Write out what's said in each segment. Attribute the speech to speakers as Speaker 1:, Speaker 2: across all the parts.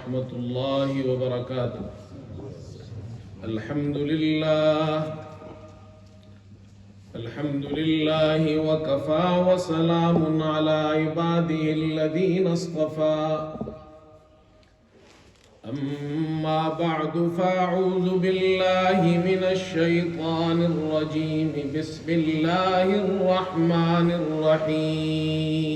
Speaker 1: ورحمة الله وبركاته. الحمد لله وكفى وسلام على عباده الذين اصطفى. أما بعد فأعوذ بالله من الشيطان الرجيم. بسم الله الرحمن الرحيم.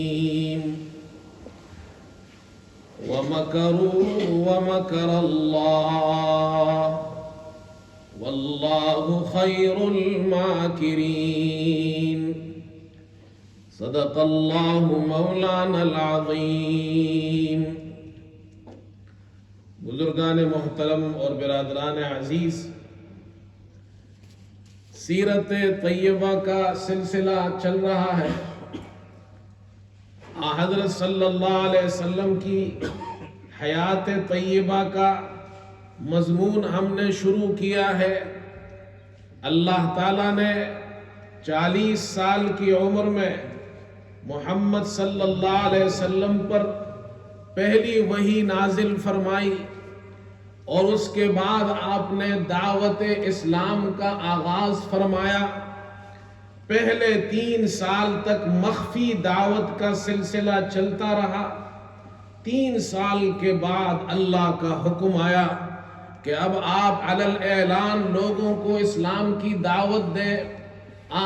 Speaker 1: ومكروا ومكر الله والله خير الماكرين. صدق الله مولانا العظيم. بزرگان محترم اور برادران عزیز، سیرت طیبہ کا سلسلہ چل رہا ہے. حضرت صلی اللہ علیہ وسلم کی حیات طیبہ کا مضمون ہم نے شروع کیا ہے. اللہ تعالیٰ نے 40 سال کی عمر میں محمد صلی اللہ علیہ وسلم پر پہلی وحی نازل فرمائی اور اس کے بعد آپ نے دعوت اسلام کا آغاز فرمایا. پہلے 3 سال تک مخفی دعوت کا سلسلہ چلتا رہا. 3 سال کے بعد اللہ کا حکم آیا کہ اب آپ علی الاعلان لوگوں کو اسلام کی دعوت دیں.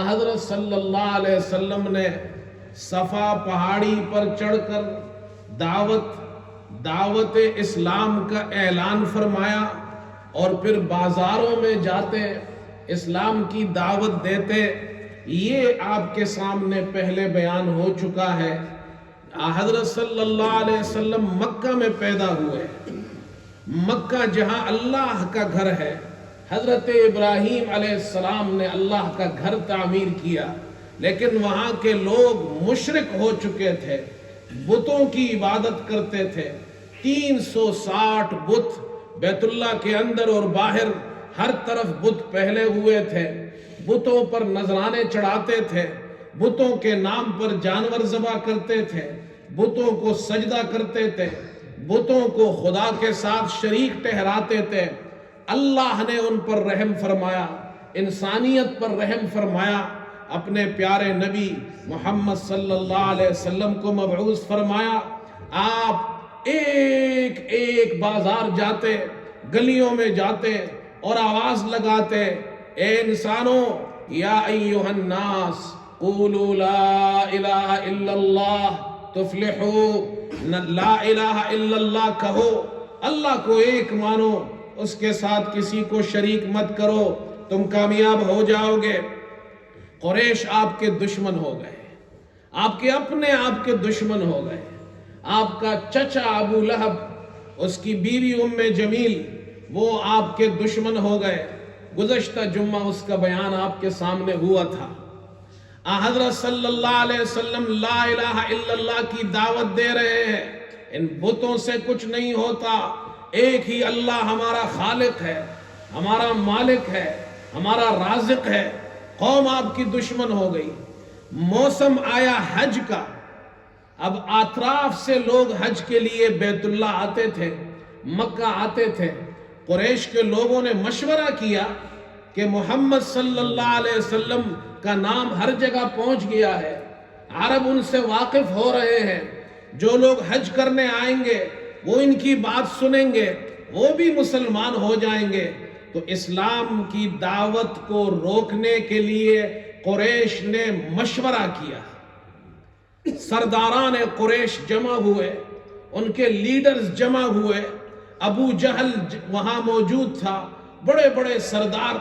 Speaker 1: حضرت صلی اللہ علیہ وسلم نے صفا پہاڑی پر چڑھ کر دعوت اسلام کا اعلان فرمایا اور پھر بازاروں میں جاتے اسلام کی دعوت دیتے. یہ آپ کے سامنے پہلے بیان ہو چکا ہے. حضرت صلی اللہ علیہ وسلم مکہ میں پیدا ہوئے. مکہ جہاں اللہ کا گھر ہے. حضرت ابراہیم علیہ السلام نے اللہ کا گھر تعمیر کیا، لیکن وہاں کے لوگ مشرک ہو چکے تھے، بتوں کی عبادت کرتے تھے. 360 بت بیت اللہ کے اندر اور باہر ہر طرف بت پہلے ہوئے تھے. بتوں پر نذرانے چڑھاتے تھے، بتوں کے نام پر جانور ذبح کرتے تھے، بتوں کو سجدہ کرتے تھے، بتوں کو خدا کے ساتھ شریک ٹھہراتے تھے. اللہ نے ان پر رحم فرمایا، انسانیت پر رحم فرمایا. اپنے پیارے نبی محمد صلی اللہ علیہ وسلم کو مبعوث فرمایا. آپ ایک ایک بازار جاتے، گلیوں میں جاتے اور آواز لگاتے، اے انسانوں، یا ایہا الناس قولوا لا الہ الا اللہ تفلحوا. لا الہ الا اللہ کہو، اللہ کو ایک مانو، اس کے ساتھ کسی کو شریک مت کرو، تم کامیاب ہو جاؤ گے. قریش آپ کے دشمن ہو گئے، آپ کے اپنے آپ کے دشمن ہو گئے. آپ کا چچا ابو لہب، اس کی بیوی ام جمیل، وہ آپ کے دشمن ہو گئے. گزشتہ جمعہ اس کا بیان آپ کے سامنے ہوا تھا. حضرت صلی اللہ علیہ وسلم لا الہ الا اللہ کی دعوت دے رہے ہیں. ان بتوں سے کچھ نہیں ہوتا، ایک ہی اللہ ہمارا خالق ہے، ہمارا مالک ہے، ہمارا رازق ہے. قوم آپ کی دشمن ہو گئی. موسم آیا حج کا. اب اطراف سے لوگ حج کے لیے بیت اللہ آتے تھے، مکہ آتے تھے. قریش کے لوگوں نے مشورہ کیا کہ محمد صلی اللہ علیہ وسلم کا نام ہر جگہ پہنچ گیا ہے، عرب ان سے واقف ہو رہے ہیں، جو لوگ حج کرنے آئیں گے وہ ان کی بات سنیں گے، وہ بھی مسلمان ہو جائیں گے. تو اسلام کی دعوت کو روکنے کے لیے قریش نے مشورہ کیا. سرداران قریش جمع ہوئے، ان کے لیڈرز جمع ہوئے. ابو جہل وہاں موجود تھا، بڑے بڑے سردار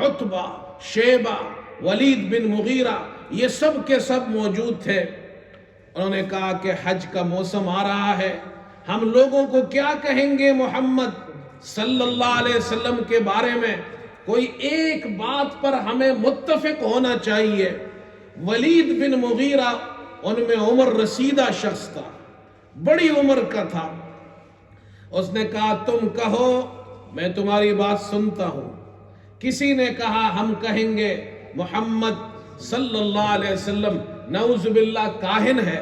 Speaker 1: عتبہ، شیبہ، ولید بن مغیرہ، یہ سب کے سب موجود تھے. انہوں نے کہا کہ حج کا موسم آ رہا ہے، ہم لوگوں کو کیا کہیں گے محمد صلی اللہ علیہ وسلم کے بارے میں؟ کوئی ایک بات پر ہمیں متفق ہونا چاہیے. ولید بن مغیرہ ان میں عمر رسیدہ شخص تھا، بڑی عمر کا تھا. اس نے کہا تم کہو، میں تمہاری بات سنتا ہوں. کسی نے کہا ہم کہیں گے محمد صلی اللہ علیہ وسلم نعوذ باللہ کاہن ہے.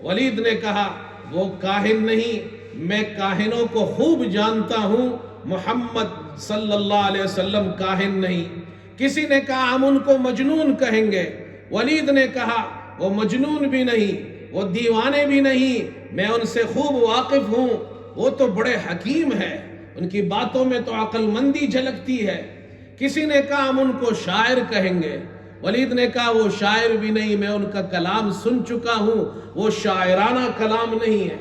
Speaker 1: ولید نے کہا وہ کاہن نہیں، میں کاہنوں کو خوب جانتا ہوں، محمد صلی اللہ علیہ وسلم کاہن نہیں۔ کسی نے کہا ہم ان کو مجنون کہیں گے، ولید نے کہا وہ مجنون بھی نہیں، وہ دیوانے بھی نہیں، میں ان سے خوب واقف ہوں، وہ تو بڑے حکیم ہے، ان کی باتوں میں تو عقل مندی جھلکتی ہے۔ کسی نے کہا ہم ان کو شاعر کہیں گے، ولید نے کہا وہ شاعر بھی نہیں، میں ان کا کلام سن چکا ہوں، وہ شاعرانہ کلام نہیں ہے۔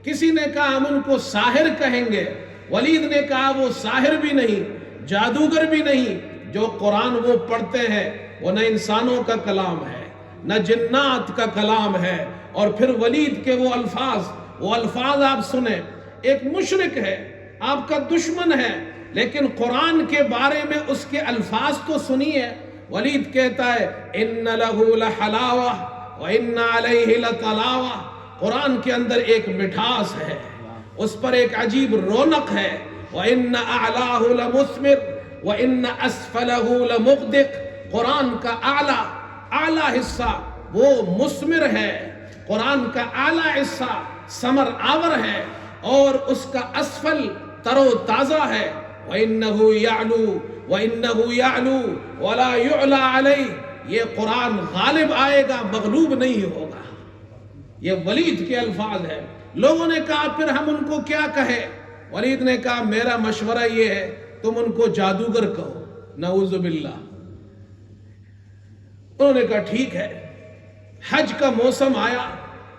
Speaker 1: کسی نے کہا ہم ان کو ساحر کہیں گے، ولید نے کہا وہ ساحر بھی نہیں، جادوگر بھی نہیں، جو قرآن وہ پڑھتے ہیں وہ نہ انسانوں کا کلام ہے نہ جنات کا کلام ہے۔ اور پھر ولید کے وہ الفاظ آپ سنیں، ایک مشرک ہے، آپ کا دشمن ہے، لیکن قرآن کے بارے میں اس کے الفاظ تو سنیے۔ ولید کہتا ہے ان لہ لحلاوہ وان علیہ لطلاوہ، قرآن کے اندر ایک مٹھاس ہے، اس پر ایک عجیب رونق ہے۔ وان اعلاہ لمثمر وان اسفلہ لمغدق، قرآن کا اعلیٰ حصہ وہ مثمر ہے، قرآن کا اعلیٰ حصہ ثمر آور ہے، اور اس کا اسفل تر و تازہ ہے۔ وَإِنَّهُ يَعْلُو وَإِنَّهُ يَعْلُو وَلَا يُعْلَى عَلَيْهِ، یہ قرآن غالب آئے گا، مغلوب نہیں ہوگا۔ یہ ولید کے الفاظ ہیں۔ لوگوں نے کہا پھر ہم ان کو کیا کہے؟ ولید نے کہا میرا مشورہ یہ ہے تم ان کو جادوگر کہو، نعوذ باللہ۔ انہوں نے کہا ٹھیک ہے۔ حج کا موسم آیا،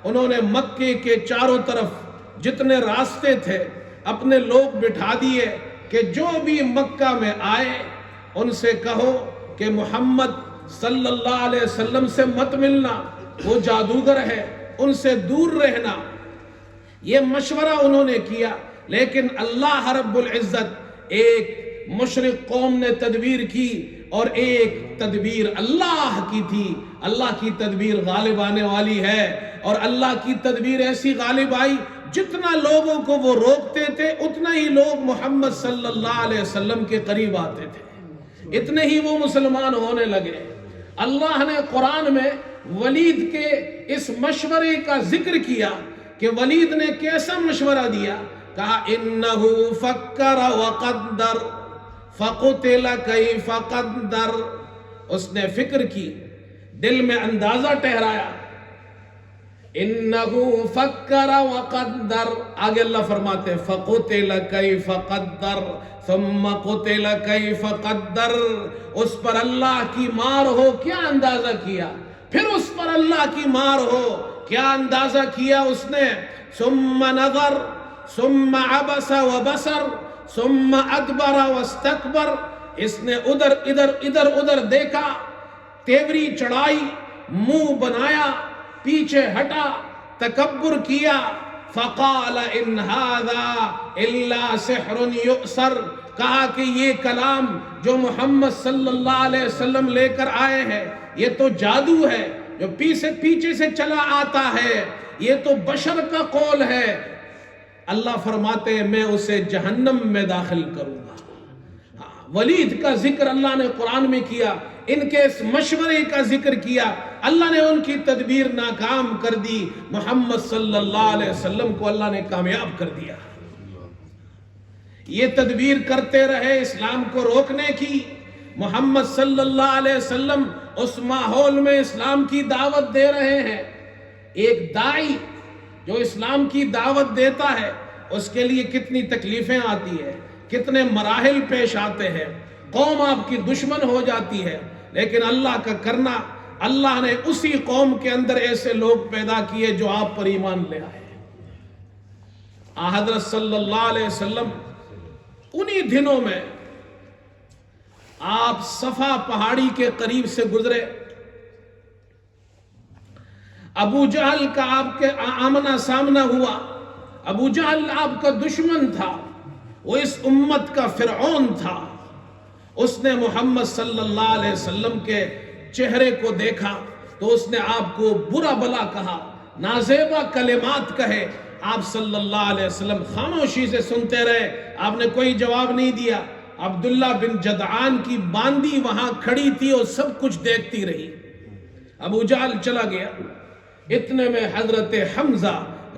Speaker 1: انہوں نے مکے کے چاروں طرف جتنے راستے تھے اپنے لوگ بٹھا دیے کہ جو بھی مکہ میں آئے ان سے کہو کہ محمد صلی اللہ علیہ وسلم سے مت ملنا، وہ جادوگر ہے، ان سے دور رہنا۔ یہ مشورہ انہوں نے کیا، لیکن اللہ رب العزت ایک مشرک قوم نے تدبیر کی اور ایک تدبیر اللہ کی تھی۔ اللہ کی تدبیر غالب آنے والی ہے، اور اللہ کی تدبیر ایسی غالب آئی جتنا لوگوں کو وہ روکتے تھے اتنا ہی لوگ محمد صلی اللہ علیہ وسلم کے قریب آتے تھے، اتنے ہی وہ مسلمان ہونے لگے۔ اللہ نے قرآن میں ولید کے اس مشورے کا ذکر کیا کہ ولید نے کیسا مشورہ دیا۔ کہا انہو فکر وقدر فقتل کیف قدر، اس نے فکر کی، دل میں اندازہ ٹھہرایا۔ انہو فکر وقدر، آگے اللہ فرماتے فقتل کیف قدر ثم قتل کیف قدر، اس پر اللہ کی مار ہو کیا اندازہ کیا، پھر اس پر اللہ کی مار ہو کیا اندازہ کیا اس نے۔ ثم نظر ثم عبس وبصر ثم ادبر واستکبر، اس نے ادھر ادھر دیکھا، تیوری چڑھائی، منہ بنایا، پیچھے ہٹا، تکبر کیا۔ فقال ان ھذا الا سحر یؤثر، کہا کہ یہ کلام جو محمد صلی اللہ علیہ وسلم لے کر آئے ہیں یہ تو جادو ہے جو پیچھے سے چلا آتا ہے، یہ تو بشر کا قول ہے۔ اللہ فرماتے ہیں میں اسے جہنم میں داخل کروں گا۔ ولید کا ذکر اللہ نے قرآن میں کیا، ان کے اس مشورے کا ذکر کیا، اللہ نے ان کی تدبیر ناکام کر دی، محمد صلی اللہ علیہ وسلم کو اللہ نے کامیاب کر دیا۔ یہ تدبیر کرتے رہے اسلام کو روکنے کی۔ محمد صلی اللہ علیہ وسلم اس ماحول میں اسلام کی دعوت دے رہے ہیں۔ ایک داعی جو اسلام کی دعوت دیتا ہے اس کے لیے کتنی تکلیفیں آتی ہیں، کتنے مراحل پیش آتے ہیں، قوم آپ کی دشمن ہو جاتی ہے، لیکن اللہ کا کرنا، اللہ نے اسی قوم کے اندر ایسے لوگ پیدا کیے جو آپ پر ایمان لے آئے۔ حضرت صلی اللہ علیہ وسلم انہی دنوں میں آپ صفا پہاڑی کے قریب سے گزرے، ابو جہل کا آپ کے آمنا سامنا ہوا۔ ابو جہل آپ کا دشمن تھا، وہ اس امت کا فرعون تھا۔ اس نے محمد صلی اللہ علیہ وسلم کے چہرے کو دیکھا تو اس نے آپ کو برا بلا کہا، نازیبا کلمات کہے۔ آپ صلی اللہ علیہ وسلم خاموشی سے سنتے رہے، آپ نے کوئی جواب نہیں دیا۔ عبداللہ بن جدعان کی باندی وہاں کھڑی تھی اور سب کچھ دیکھتی رہی۔ ابو جہل چلا گیا، اتنے میں حضرت حمزہ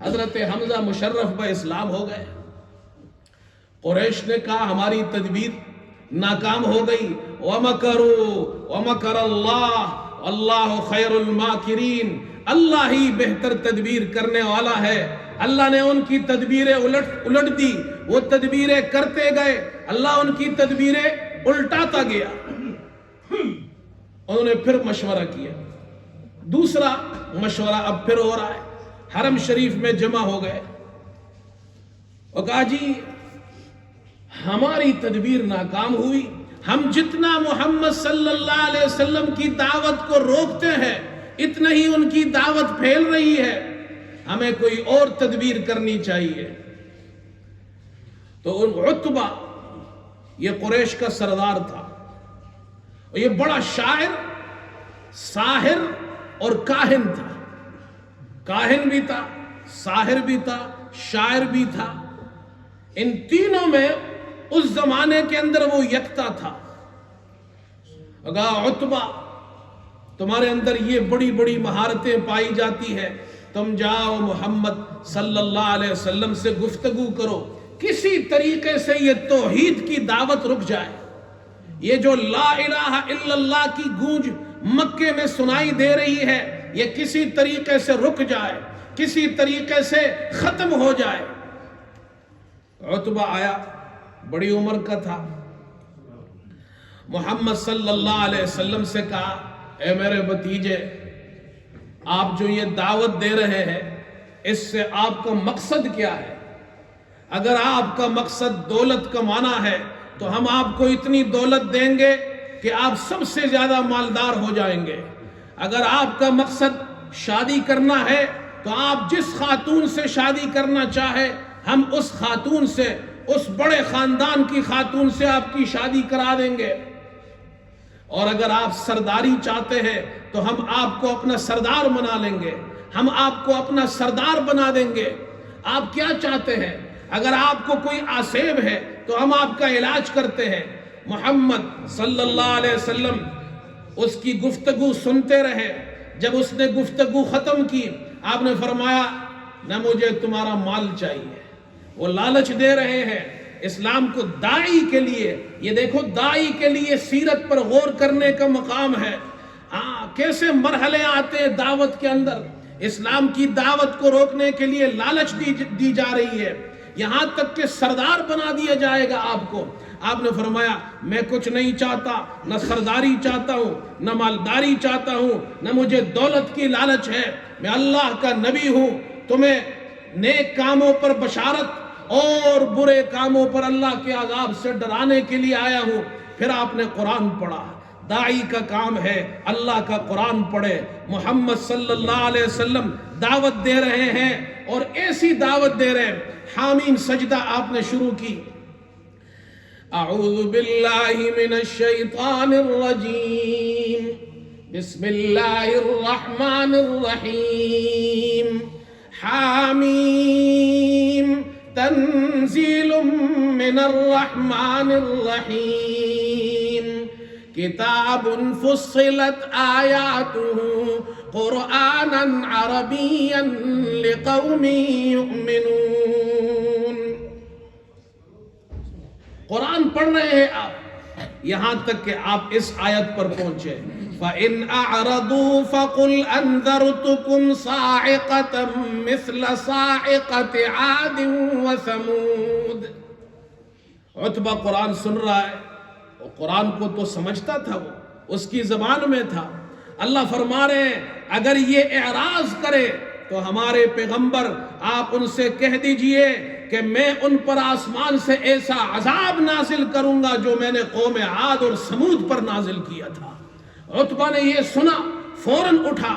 Speaker 1: حضرت حمزہ مشرف بہ اسلام ہو گئے. قریش نے کہا ہماری تدبیر ناکام ہو گئی. وَمَكَرُوا وَمَكَرَ اللَّهُ وَاللَّهُ خَيْرُ الْمَاكِرِينَ. اللہ ہی بہتر تدبیر کرنے والا ہے. اللہ نے ان کی تدبیریں الٹ دی. وہ تدبیریں کرتے گئے, اللہ ان کی تدبیریں الٹاتا گیا. انہوں نے پھر مشورہ کیا. دوسرا مشورہ اب پھر ہو رہا ہے. حرم شریف میں جمع ہو گئے اور کہا جی ہماری تدبیر ناکام ہوئی. ہم جتنا محمد صلی اللہ علیہ وسلم کی دعوت کو روکتے ہیں اتنا ہی ان کی دعوت پھیل رہی ہے. ہمیں کوئی اور تدبیر کرنی چاہیے. تو عتبہ یہ قریش کا سردار تھا اور یہ بڑا شاعر, ساحر اور کاہن تھا. کاہن بھی تھا, ساحر بھی تھا, شاعر بھی تھا. ان تینوں میں اس زمانے کے اندر وہ یکتا تھا. کہا عتبہ تمہارے اندر یہ بڑی بڑی مہارتیں پائی جاتی ہے, تم جاؤ محمد صلی اللہ علیہ وسلم سے گفتگو کرو, کسی طریقے سے یہ توحید کی دعوت رک جائے. یہ جو لا الہ الا اللہ کی گونج مکے میں سنائی دے رہی ہے یہ کسی طریقے سے رک جائے, کسی طریقے سے ختم ہو جائے. عتبہ آیا, بڑی عمر کا تھا. محمد صلی اللہ علیہ وسلم سے کہا اے میرے بھتیجے, آپ جو یہ دعوت دے رہے ہیں اس سے آپ کا مقصد کیا ہے؟ اگر آپ کا مقصد دولت کمانا ہے تو ہم آپ کو اتنی دولت دیں گے کہ آپ سب سے زیادہ مالدار ہو جائیں گے. اگر آپ کا مقصد شادی کرنا ہے تو آپ جس خاتون سے شادی کرنا چاہے ہم اس خاتون سے, اس بڑے خاندان کی خاتون سے آپ کی شادی کرا دیں گے. اور اگر آپ سرداری چاہتے ہیں تو ہم آپ کو اپنا سردار بنا لیں گے, ہم آپ کو اپنا سردار بنا دیں گے. آپ کیا چاہتے ہیں؟ اگر آپ کو کوئی آسیب ہے تو ہم آپ کا علاج کرتے ہیں. محمد صلی اللہ علیہ وسلم اس کی گفتگو سنتے رہے. جب اس نے گفتگو ختم کی آپ نے فرمایا نہ مجھے تمہارا مال چاہیے. وہ لالچ دے رہے ہیں اسلام کو. داعی کے لیے, یہ دیکھو داعی کے لیے سیرت پر غور کرنے کا مقام ہے. کیسے مرحلے آتے ہیں دعوت کے اندر. اسلام کی دعوت کو روکنے کے لیے لالچ دی جا رہی ہے, یہاں تک کہ سردار بنا دیا جائے گا آپ کو. آپ نے فرمایا میں کچھ نہیں چاہتا, نہ سرداری چاہتا ہوں, نہ مالداری چاہتا ہوں, نہ مجھے دولت کی لالچ ہے. میں اللہ کا نبی ہوں, تمہیں نیک کاموں پر بشارت اور برے کاموں پر اللہ کے عذاب سے ڈرانے کے لیے آیا ہوں. پھر آپ نے قرآن پڑھا. داعی کا کام ہے اللہ کا قرآن پڑھے. محمد صلی اللہ علیہ وسلم دعوت دے رہے ہیں اور ایسی دعوت دے رہے ہیں. حامیم سجدہ آپ نے شروع کی. اعوذ باللہ من الشیطان الرجیم, بسم اللہ الرحمن الرحیم. حامیم تنزیل من الرحمن الرحیم. کتاب فصلت آیاتہ قرآنا عربیا لقوم یؤمنون. قرآن پڑھ رہے ہیں آپ یہاں تک کہ آپ اس آیت پر پہنچے. فَإِنْ أَعْرَضُوا فَقُلْ أَنذَرْتُكُمْ صَاعِقَةً مِثْلَ صَاعِقَةِ عَادٍ وَثَمُودَ. عتبہ قرآن سن رہا ہے, وہ قرآن کو تو سمجھتا تھا, وہ اس کی زبان میں تھا. اللہ فرما رہے ہیں اگر یہ اعراض کرے تو ہمارے پیغمبر آپ ان سے کہہ دیجئے کہ میں ان پر آسمان سے ایسا عذاب نازل کروں گا جو میں نے قوم عاد اور سمود پر نازل کیا تھا. عتبہ نے یہ سنا, فوراً اٹھا,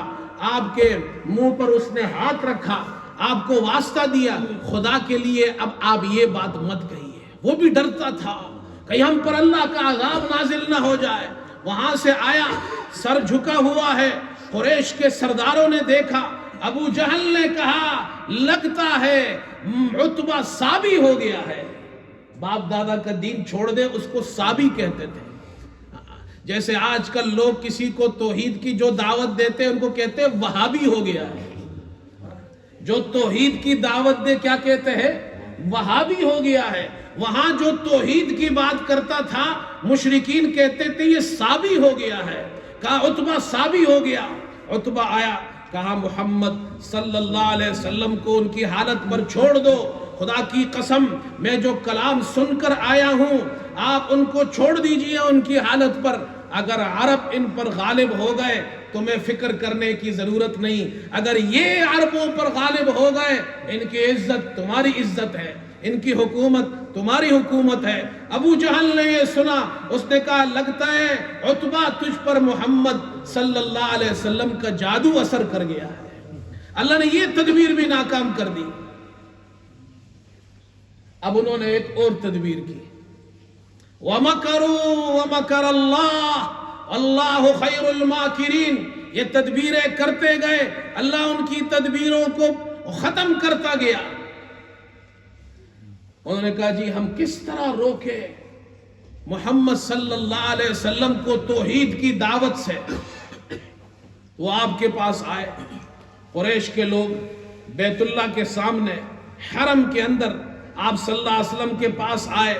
Speaker 1: آپ کے منہ پر اس نے ہاتھ رکھا, آپ کو واسطہ دیا, خدا کے لیے اب آپ یہ بات مت کہیے. وہ بھی ڈرتا تھا کہیں ہم پر اللہ کا عذاب نازل نہ ہو جائے. وہاں سے آیا, سر جھکا ہوا ہے. قریش کے سرداروں نے دیکھا, ابو جہل نے کہا لگتا ہے عتبہ صابی ہو گیا ہے. باپ دادا کا دین چھوڑ دے, اس کو صابی کہتے تھے. جیسے آج کل لوگ کسی کو توحید کی جو دعوت دیتے ہیں ان کو کہتے ہیں وہابی ہو گیا ہے. جو توحید کی دعوت دے کیا کہتے ہیں؟ وہابی ہو گیا ہے۔ وہاں جو توحید کی بات کرتا تھا مشرکین کہتے تھے یہ سابی ہو گیا ہے، کہا عتبہ سابی ہو گیا۔ عتبہ آیا، کہا محمد صلی اللہ علیہ وسلم کو ان کی حالت پر چھوڑ دو، خدا کی قسم میں جو کلام سن کر آیا ہوں آپ ان کو چھوڑ دیجئے ان کی حالت پر، اگر عرب ان پر غالب ہو گئے تمہیں فکر کرنے کی ضرورت نہیں، اگر یہ عربوں پر غالب ہو گئے ان کی عزت تمہاری عزت ہے، ان کی حکومت تمہاری حکومت ہے۔ ابو جہل نے یہ سنا، اس نے کہا لگتا ہے عتبہ تجھ پر محمد صلی اللہ علیہ وسلم کا جادو اثر کر گیا ہے۔ اللہ نے یہ تدبیر بھی ناکام کر دی۔ اب انہوں نے ایک اور تدبیر کی، وَمَكَرُوا وَمَكَرَ اللَّهُ وَاللَّهُ خَيْرُ الْمَاكِرِينَ۔ یہ تدبیریں کرتے گئے، اللہ ان کی تدبیروں کو ختم کرتا گیا۔ انہوں نے کہا جی ہم کس طرح روکے محمد صلی اللہ علیہ وسلم کو توحید کی دعوت سے؟ وہ آپ کے پاس آئے، قریش کے لوگ بیت اللہ کے سامنے حرم کے اندر آپ صلی اللہ علیہ وسلم کے پاس آئے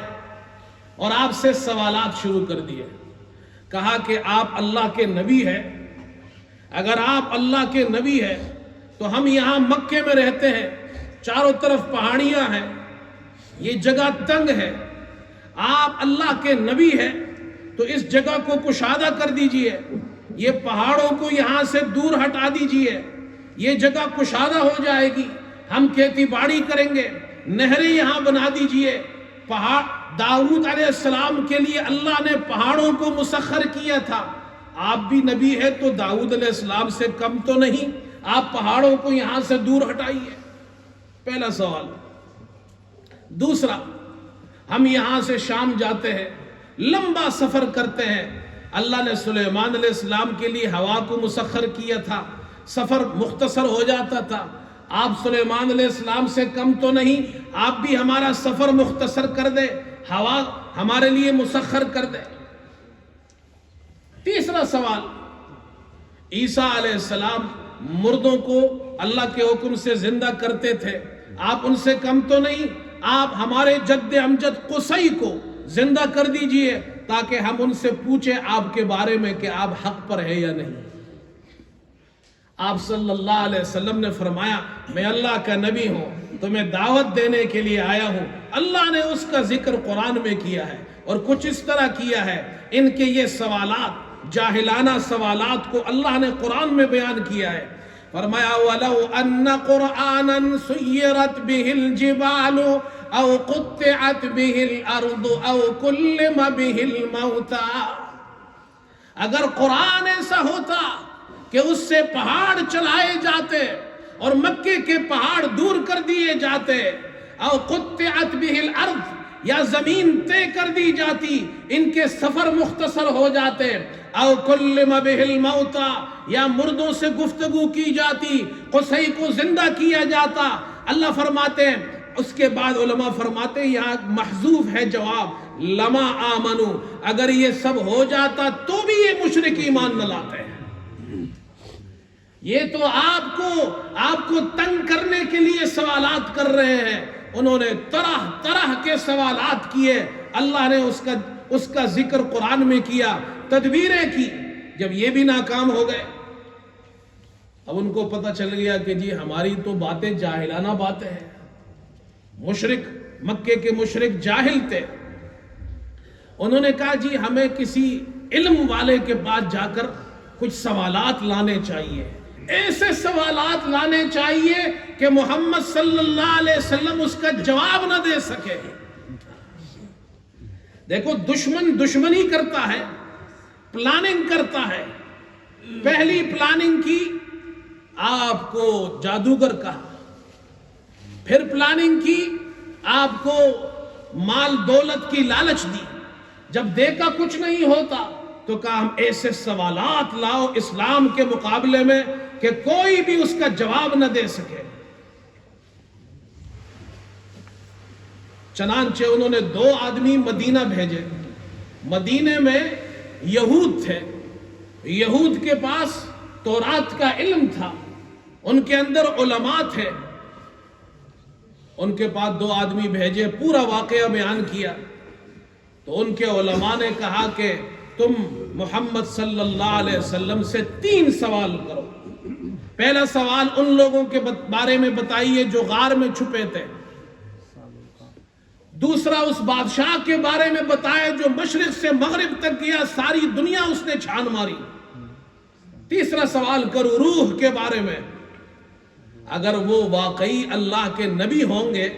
Speaker 1: اور آپ سے سوالات شروع کر دیے۔ کہا کہ آپ اللہ کے نبی ہیں، اگر آپ اللہ کے نبی ہیں تو ہم یہاں مکے میں رہتے ہیں، چاروں طرف پہاڑیاں ہیں، یہ جگہ تنگ ہے، آپ اللہ کے نبی ہیں تو اس جگہ کو کشادہ کر دیجئے، یہ پہاڑوں کو یہاں سے دور ہٹا دیجئے، یہ جگہ کشادہ ہو جائے گی، ہم کھیتی باڑی کریں گے، نہریں یہاں بنا دیجئے۔ پہاڑ داؤد علیہ السلام کے لیے اللہ نے پہاڑوں کو مسخر کیا تھا، آپ بھی نبی ہے تو داؤد علیہ السلام سے کم تو نہیں، آپ پہاڑوں کو یہاں سے دور ہٹائیے۔ پہلا سوال۔ دوسرا، ہم یہاں سے شام جاتے ہیں، لمبا سفر کرتے ہیں، اللہ نے سلیمان علیہ السلام کے لیے ہوا کو مسخر کیا تھا، سفر مختصر ہو جاتا تھا، آپ سلیمان علیہ السلام سے کم تو نہیں، آپ بھی ہمارا سفر مختصر کر دے، ہوا ہمارے لیے مسخر کر دے۔ تیسرا سوال، عیسیٰ علیہ السلام مردوں کو اللہ کے حکم سے زندہ کرتے تھے، آپ ان سے کم تو نہیں، آپ ہمارے جد امجد قصی کو زندہ کر دیجئے تاکہ ہم ان سے پوچھیں آپ کے بارے میں کہ آپ حق پر ہے یا نہیں۔ آپ صلی اللہ علیہ وسلم نے فرمایا میں اللہ کا نبی ہوں، تمہیں دعوت دینے کے لیے آیا ہوں۔ اللہ نے اس کا ذکر قرآن میں کیا ہے اور کچھ اس طرح کیا ہے، ان کے یہ سوالات جاہلانہ سوالات کو اللہ نے قرآن میں بیان کیا ہے۔ فرمایا وَلَوْ أَنَّ قُرْآنًا سُيِّرَتْ بِهِ الْجِبَالُ أَوْ قُطِّعَتْ بِهِ الْأَرْضُ أَوْ كُلِّمَ بِهِ الْمَوْتَى، اگر قرآن ایسا ہوتا کہ اس سے پہاڑ چلائے جاتے اور مکے کے پہاڑ دور کر دیے جاتے، او قطعت به الارض، یا زمین طے کر دی جاتی، ان کے سفر مختصر ہو جاتے، او کلم به الموتى، یا مردوں سے گفتگو کی جاتی، قصی کو زندہ کیا جاتا۔ اللہ فرماتے ہیں، اس کے بعد علماء فرماتے ہیں یہاں محذوف ہے جواب، لما آمنو، اگر یہ سب ہو جاتا تو بھی یہ مشرک ایمان نہ لاتے ہیں۔ یہ تو آپ کو تنگ کرنے کے لیے سوالات کر رہے ہیں، انہوں نے طرح طرح کے سوالات کیے، اللہ نے اس کا ذکر قرآن میں کیا، تدبیریں کی، جب یہ بھی ناکام ہو گئے، اب ان کو پتہ چل گیا کہ جی ہماری تو باتیں جاہلانہ باتیں ہیں، مشرک مکے کے مشرک جاہل تھے، انہوں نے کہا جی ہمیں کسی علم والے کے پاس جا کر کچھ سوالات لانے چاہیے، ایسے سوالات لانے چاہیے کہ محمد صلی اللہ علیہ وسلم اس کا جواب نہ دے سکے۔ دیکھو دشمن دشمنی کرتا ہے، پلاننگ کرتا ہے، پہلی پلاننگ کی آپ کو جادوگر کہا، پھر پلاننگ کی آپ کو مال دولت کی لالچ دی، جب دیکھا کچھ نہیں ہوتا تو کہا ہم ایسے سوالات لاؤ اسلام کے مقابلے میں کہ کوئی بھی اس کا جواب نہ دے سکے۔ چنانچہ انہوں نے 2 آدمی مدینہ بھیجے، مدینے میں یہود تھے، یہود کے پاس تورات کا علم تھا، ان کے اندر علماء تھے، ان کے پاس 2 آدمی بھیجے، پورا واقعہ بیان کیا، تو ان کے علماء نے کہا کہ تم محمد صلی اللہ علیہ وسلم سے 3 سوال کرو۔ پہلا سوال ان لوگوں کے بارے میں بتائیے جو غار میں چھپے تھے، دوسرا اس بادشاہ کے بارے میں بتائے جو مشرق سے مغرب تک گیا، ساری دنیا اس نے چھان ماری، تیسرا سوال کرو روح کے بارے میں، اگر وہ واقعی اللہ کے نبی ہوں گے،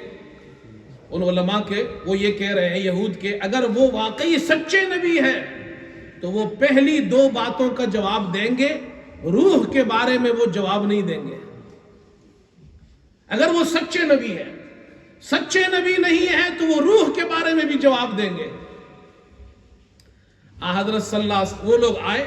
Speaker 1: ان علماء کے وہ یہ کہہ رہے ہیں یہود کے، اگر وہ واقعی سچے نبی ہے تو وہ پہلی 2 باتوں کا جواب دیں گے، روح کے بارے میں وہ جواب نہیں دیں گے۔ اگر وہ سچے نبی ہے، سچے نبی نہیں ہے تو وہ روح کے بارے میں بھی جواب دیں گے۔ حضرت صلی اللہ علیہ وسلم وہ لوگ آئے،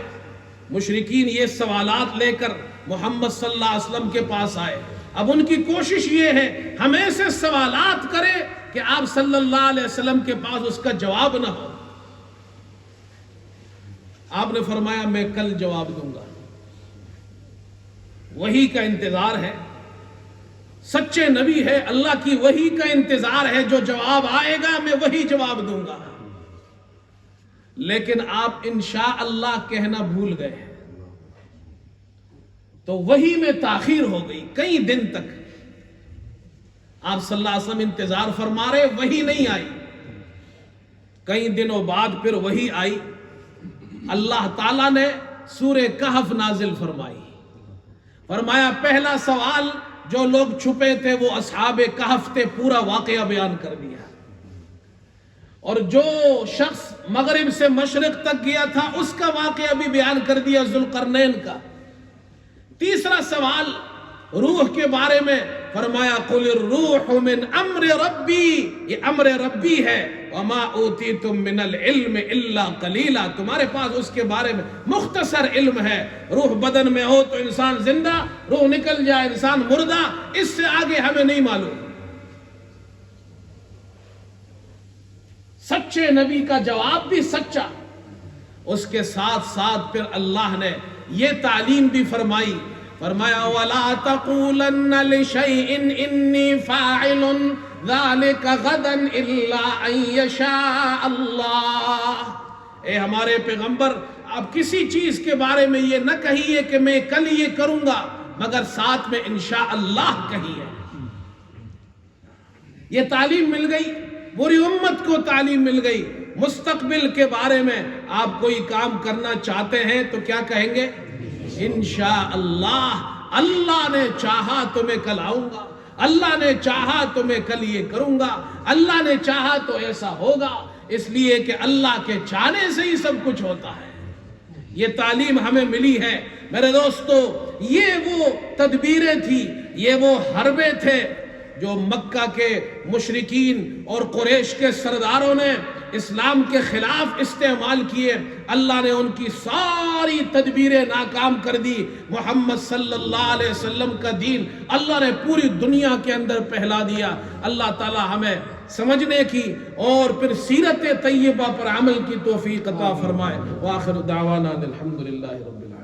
Speaker 1: مشرکین یہ سوالات لے کر محمد صلی اللہ علیہ وسلم کے پاس آئے۔ اب ان کی کوشش یہ ہے ہم ایسے سوالات کرے کہ آپ صلی اللہ علیہ وسلم کے پاس اس کا جواب نہ ہو۔ آپ نے فرمایا میں کل جواب دوں گا، وحی کا انتظار ہے، سچے نبی ہے، اللہ کی وحی کا انتظار ہے، جو جواب آئے گا میں وہی جواب دوں گا۔ لیکن آپ انشاءاللہ کہنا بھول گئے، تو وحی میں تاخیر ہو گئی، کئی دن تک آپ صلی اللہ علیہ وسلم انتظار فرما رہے، وحی نہیں آئی۔ کئی دنوں بعد پھر وحی آئی، اللہ تعالیٰ نے سورہ کہف نازل فرمائی، فرمایا پہلا سوال جو لوگ چھپے تھے وہ اصحاب کہف تھے، پورا واقعہ بیان کر دیا، اور جو شخص مغرب سے مشرق تک گیا تھا اس کا واقعہ بھی بیان کر دیا، ذوالقرنین کا۔ تیسرا سوال روح کے بارے میں، فرمایا قل الروح من امر ربی، یہ امر ربی ہے، وما اوتیتم من العلم الا قلیلا، تمہارے پاس اس کے بارے میں مختصر علم ہے۔ روح بدن میں ہو تو انسان زندہ، روح نکل جائے انسان مردہ، اس سے آگے ہمیں نہیں معلوم۔ سچے نبی کا جواب بھی سچا، اس کے ساتھ ساتھ پھر اللہ نے یہ تعلیم بھی فرمائی، فرمایا وَلَا تَقُولَنَّ لِشَيْءٍ إِنِّي فَاعِلٌ ذَلِكَ غَدًا إِلَّا أَن يَشَاءَ اللَّهُ، اے ہمارے پیغمبر آپ کسی چیز کے بارے میں یہ نہ کہیے کہ میں کل یہ کروں گا، مگر ساتھ میں انشاءاللہ کہیے۔ یہ تعلیم مل گئی، پوری امت کو تعلیم مل گئی۔ مستقبل کے بارے میں آپ کوئی کام کرنا چاہتے ہیں تو کیا کہیں گے؟ انشاءاللہ، اللہ نے چاہا تو میں کل آؤں گا، اللہ نے چاہا تو میں کل یہ کروں گا، اللہ نے چاہا تو ایسا ہوگا، اس لیے کہ اللہ کے چاہنے سے ہی سب کچھ ہوتا ہے۔ یہ تعلیم ہمیں ملی ہے میرے دوستو، یہ وہ تدبیریں تھی، یہ وہ حربے تھے جو مکہ کے مشرکین اور قریش کے سرداروں نے اسلام کے خلاف استعمال کیے۔ اللہ نے ان کی ساری تدبیریں ناکام کر دی، محمد صلی اللہ علیہ وسلم کا دین اللہ نے پوری دنیا کے اندر پھیلا دیا۔ اللہ تعالی ہمیں سمجھنے کی اور پھر سیرت طیبہ پر عمل کی توفیق عطا فرمائے۔ وآخر دعوانا الحمدللہ رب العالمین۔